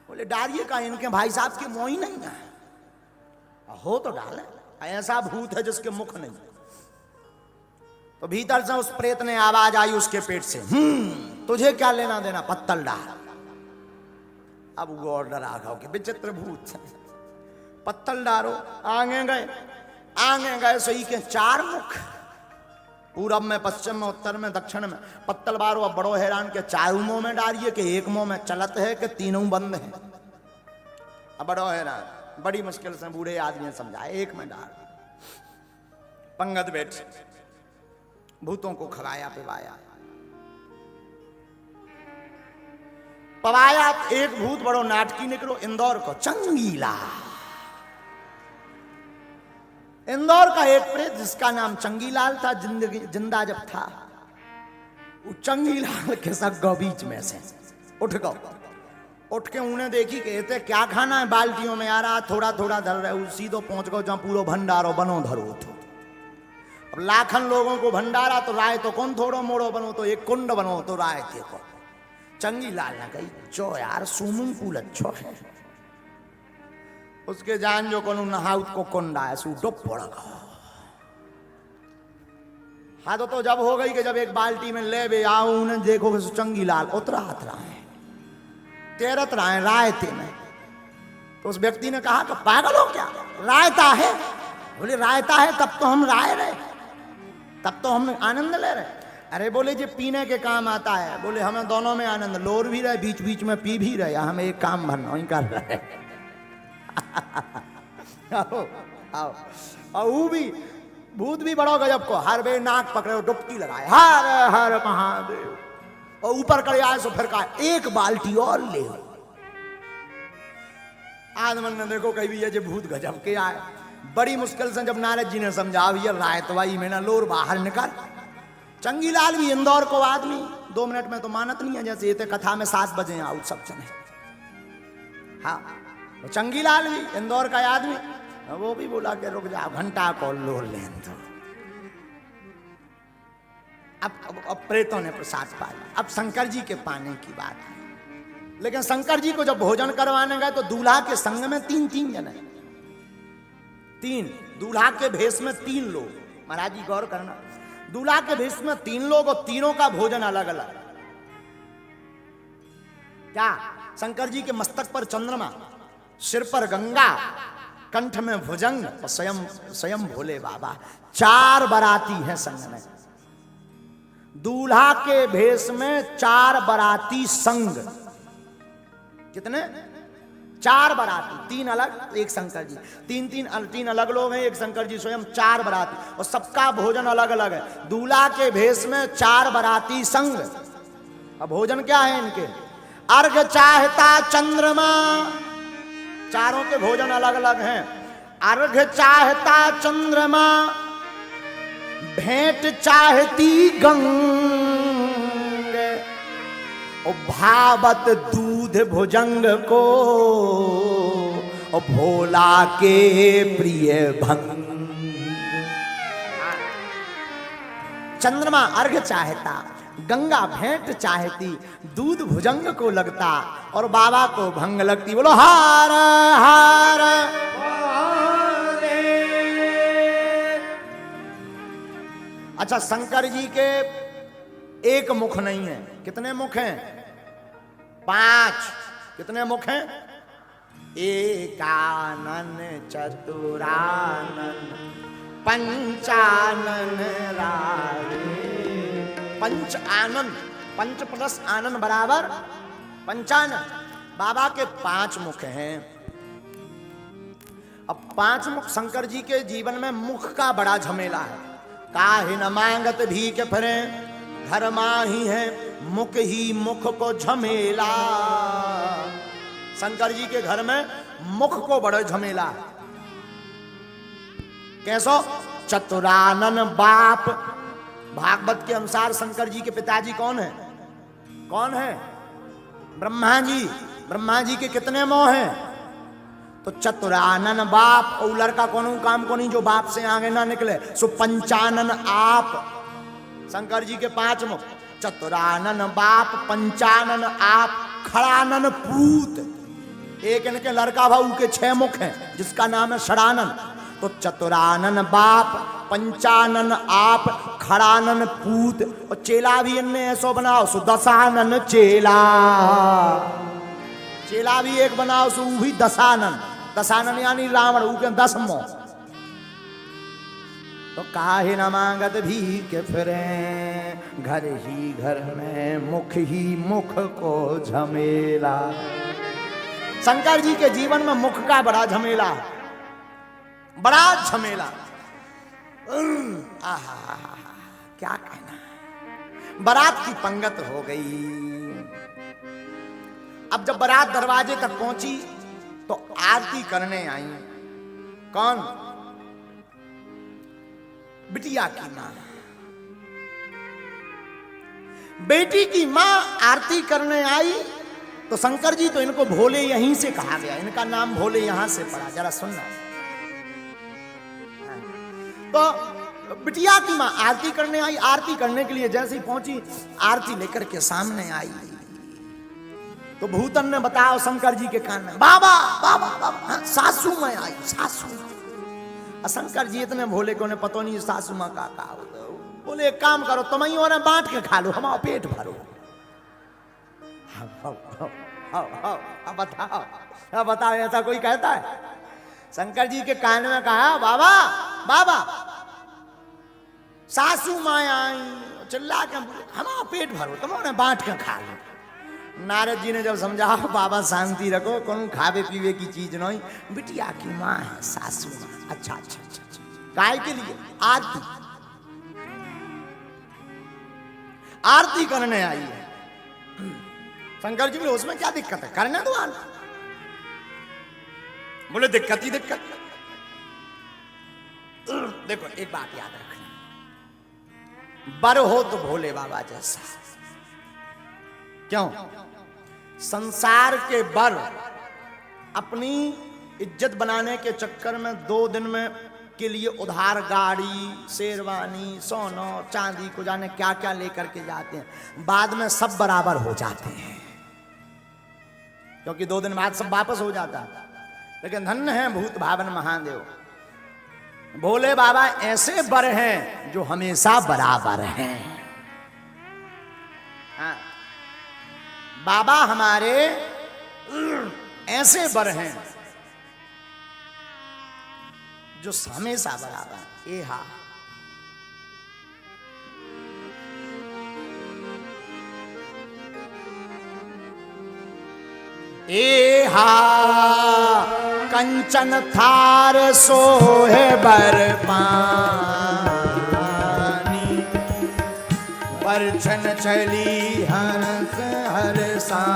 बोले डालिए का, इनके भाई साहब की मोही नहीं है, हो तो डाले, ऐसा भूत है जिसके मुख नहीं। तो भीतर से उस प्रेत ने आवाज आई उसके पेट से, तुझे क्या लेना देना, पत्तल डाल। अब वो ऑर्डर आ गया कि विचित्र भूत, पत्तल डालो। आगे गए सही के 4 मुख, पूरब में, पश्चिम में, उत्तर में, दक्षिण में। पत्तल बारो। अब बड़ो हैरान के 4 मुंह में डालिए कि एक मुंह में चलत है कि तीनों बंद है। अब बड़ो हैरान, बड़ी मुश्किल से बूढ़े आदमी ने समझाया एक में डाल। पंगत बैठ, भूतों को खवाया पिवाया। पवाया एक भूत बड़ो नाटकी निकलो, इंदौर को चंगीला। इंदौर का एक प्रेत जिसका नाम चंगीलाल था, जिंदा जब था, वो चंगीलाल के सग्गो बीच में से उठ गो। उठ के उन्हें देखी कहते क्या खाना है, बाल्टियों में आ रहा, थोड़ा थोड़ा धर रहे, सीधो पहुंच गो जहां पूरो भंडारो बनो धरो तो। अब लाखन लोगों को भंडारा तो राय तो कौन थोड़ो मोड़ो बनो, तो एक कुंड बनो तो राय थे को। चंगी लाल ना गई चो यार स्विमिंग पूल अच्छो है उसके जान जो कोनु नहाउत को कोंडा है सू डुब पड़ेगा। हाँ तो जब हो गई कि जब एक बाल्टी में ले बे आऊं न देखो कि चंगी लाल उतरा रहा है तेरत रहा है रायते में। तो उस व्यक्ति ने कहा कि पागल हो क्या रायता है? बोले रायता है तब तो हम राय रहे तब तो हम आनंद ले रहे। अरे बोले जो पीने के काम आता है। बोले हमें दोनों में आनंद लोर भी रहे बीच बीच में पी भी रहे हम एक काम भरना ही कर रहे। आओ आओ और वो भी भूत भी बड़ो गजब को हर बे नाक पकड़े डुबकी लगाए हर हर महादेव और ऊपर करे आए सो फिर कहा एक बाल्टी और ले। आदमन ने देखो कहीं भी ये भूत गजब के आए। बड़ी मुश्किल से जब नारद जी ने समझा ये रायतवाई में ना लोर बाहर निकल। चंगी लाल भी इंदौर को आदमी 2 मिनट में तो मानत नहीं है जैसे ये कथा में 7 बजे आउट सब चले। हाँ तो चंगी लाल भी इंदौर का आदमी वो भी बोला कि रुक जा घंटा को लोर लें तो। अब प्रेतों ने प्रसाद पाया। अब शंकर जी के पाने की बात है। लेकिन शंकर जी को जब भोजन करवाने गए तो दूल्हा के संग में 3 जने 3 दूल्हा के भेष में 3 लोग। महाराज जी गौर करना दूल्हा के भेष में 3 लोग और तीनों का भोजन अलग अलग। क्या शंकर जी के मस्तक पर चंद्रमा सिर पर गंगा कंठ में भुजंग और स्वयं भोले बाबा 4 बाराती हैं संग में। दूल्हा के भेष में 4 बाराती संग। कितने 4 बाराती 3 अलग एक शंकर जी 3 अलग लोग हैं एक शंकर जी स्वयं 4 बाराती और सबका भोजन अलग अलग है। दूल्हा के भेष में 4 बाराती संग। अब भोजन क्या है इनके अर्घ चाहता चंद्रमा। चारों के भोजन अलग अलग हैं। अर्घ चाहता चंद्रमा भेंट चाहती गंग और भावत दूध भुजंग को और भोला के प्रिय भंग। चंद्रमा अर्घ चाहता गंगा भेंट चाहती दूध भुजंग को लगता और बाबा को भंग लगती। बोलो हार हार। अच्छा शंकर जी के एक मुख नहीं है। कितने मुख हैं 5। कितने मुख हैं एकानन चतुरानन पंचानन राये। पंच आनंद 5 प्लस आनंद बराबर 55। बाबा के 5 मुख हैं। अब 5 मुख शंकर जी के जीवन में मुख का बड़ा झमेला है। काहे न मांगत भी के फिरे घर माही है मुख ही मुख को झमेला। शंकर जी के घर में मुख को बड़ा झमेला है। कैसो चतुरानन बाप। भागवत के अनुसार शंकर जी के पिताजी कौन है? कौन है? ब्रह्मा जी। ब्रह्मा जी के कितने मोह हैं? तो चतुरानन बाप और लड़का कौन काम को नहीं जो बाप से आगे ना निकले सो पंचानन आप। शंकर जी के 5 मुख चतुरानन बाप पंचानन आप खड़ानन पूत। एक इनके लड़का भाऊ के 6 मुख हैं जिसका नाम है षडानन। तो चतुरानन बाप पंचानन आप खड़ानन पूत और चेला भी इनने ऐसो बनाओ सो दशानन चेला। चेला भी एक बनाओ सो भी दशानन। दशानन यानी रावण के 10 मोह। तो काहे न मांगत भी के फिरे घर ही घर में मुख ही मुख को झमेला। शंकर जी के जीवन में मुख का बड़ा झमेला। बड़ा झमेला। आहा क्या कहना। बारात की पंगत हो गई। अब जब बारात दरवाजे तक पहुंची तो आरती करने आई। कौन? बिटिया की मां। बेटी की मां आरती करने आई। तो शंकर जी तो इनको भोले यहीं से कहा गया। इनका नाम भोले यहां से पड़ा। जरा सुनना। तो बिटिया की मां आरती करने आई। आरती करने के लिए जैसे ही पहुंची आरती लेकर के सामने आई। तो भूतन ने बताया शंकर जी के कान में, बाबा बाबा बाबा, हाँ, सासू में आई सासू। शंकर जी इतने भोले को उन्हें पता नहीं सासू माँ का बोले एक काम करो तुम ही और बांट के खा लो, हमारा पेट भरो। अब बताओ ऐसा कोई कहता है? शंकर जी के कान में कहा, बाबा बाबा सासू माँ आई, चिल्ला के हमारा पेट भरो तुम उन्हें बांट के खा लो। नारद जी ने जब समझा, बाबा शांति रखो, कौन खावे पीवे की चीज नहीं, बिटिया की माँ है सासू माँ। अच्छा अच्छा अच्छा, काय के लिए? आरती आरती करने आई है। शंकर जी बोले उसमें क्या दिक्कत है, करने दो आरती। बोले दिक्कत ही दिक्कत। देखो एक बात याद रखना, बर हो तो भोले बाबा जैसा। क्यों? संसार के बर अपनी इज्जत बनाने के चक्कर में 2 दिन में के लिए उधार गाड़ी, शेरवानी, सोना, चांदी को जाने क्या क्या लेकर के जाते हैं, बाद में सब बराबर हो जाते हैं, क्योंकि 2 दिन बाद सब वापस हो जाता है। लेकिन धन्य है भूत भावन महादेव, भोले बाबा ऐसे बर हैं जो हमेशा बराबर हैं। हाँ, बाबा हमारे ऐसे बर हैं जो हमेशा बराबर। ए हा ए हा कंचन थार सोहे बर पानी, परछन चली हंस हरसानी।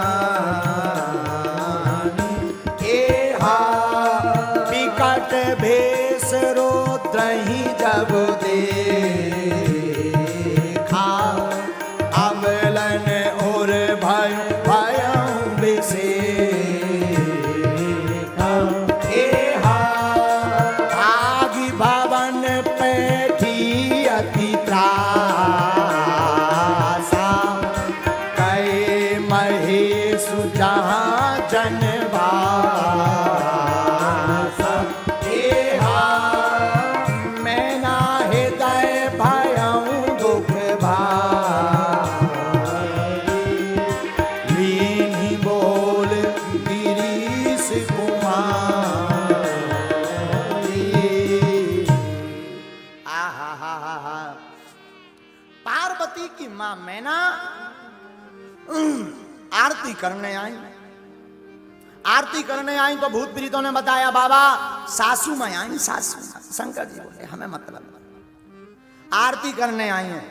ए हा विकट भेष रोद्रहि जब देखा, अवलन और भय भयं विषेखा। ए हा आगि भवन पैठी अति त्रासा, कहे महेशु जहाँ जनवासा। ए हा मैं ना हृदय भयं दुख भारी, लीनी बोल गिरीश कुमारी। आहा हा हा हा, पार्वती की मां मैना आरती करने आई। आरती करने आई तो भूत प्रीतों ने बताया, बाबा सासू मां आई सासू मां। शंकर जी बोले हमें मतलब, आरती करने आई हैं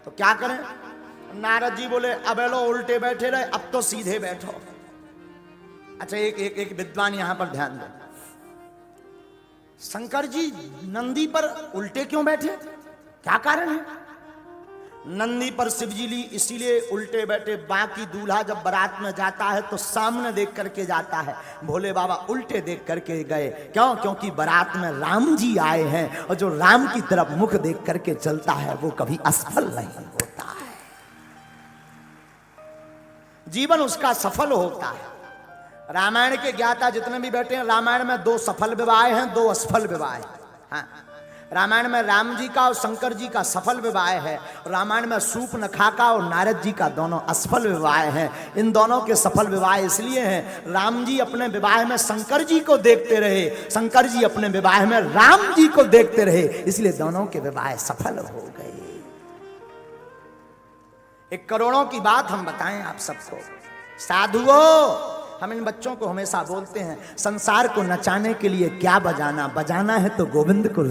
तो क्या करें? नारद जी बोले अब लो उल्टे बैठे रहे, अब तो सीधे बैठो। अच्छा एक विद्वान यहां पर ध्यान दो, शंकर जी नंदी पर उल्टे क्यों बैठे, क्या कारण है? नंदी पर शिवजी ली इसीलिए उल्टे बैठे, बाकी दूल्हा जब बारात में जाता है तो सामने देख करके जाता है, भोले बाबा उल्टे देख करके गए। क्यों? क्योंकि बारात में राम जी आए हैं और जो राम की तरफ मुख देख करके चलता है वो कभी असफल नहीं होता है, जीवन उसका सफल होता है। रामायण के ज्ञाता जितने भी बैठे हैं, रामायण में 2 सफल विवाह हैं, 2 असफल विवाह हैं। हाँ, रामायण में राम जी का और शंकर जी का सफल विवाह है, रामायण में सूर्पनखा का और नारद जी का दोनों असफल विवाह हैं। इन दोनों के सफल विवाह इसलिए हैं, राम जी अपने विवाह में शंकर जी को देखते रहे, शंकर जी अपने विवाह में राम जी को देखते रहे, इसलिए दोनों के विवाह सफल हो गए। एक करोड़ों की बात हम बताएं आप सबको, साधुओं हम इन बच्चों को हमेशा बोलते हैं, संसार को नचाने के लिए क्या बजाना, बजाना है तो गोविंद को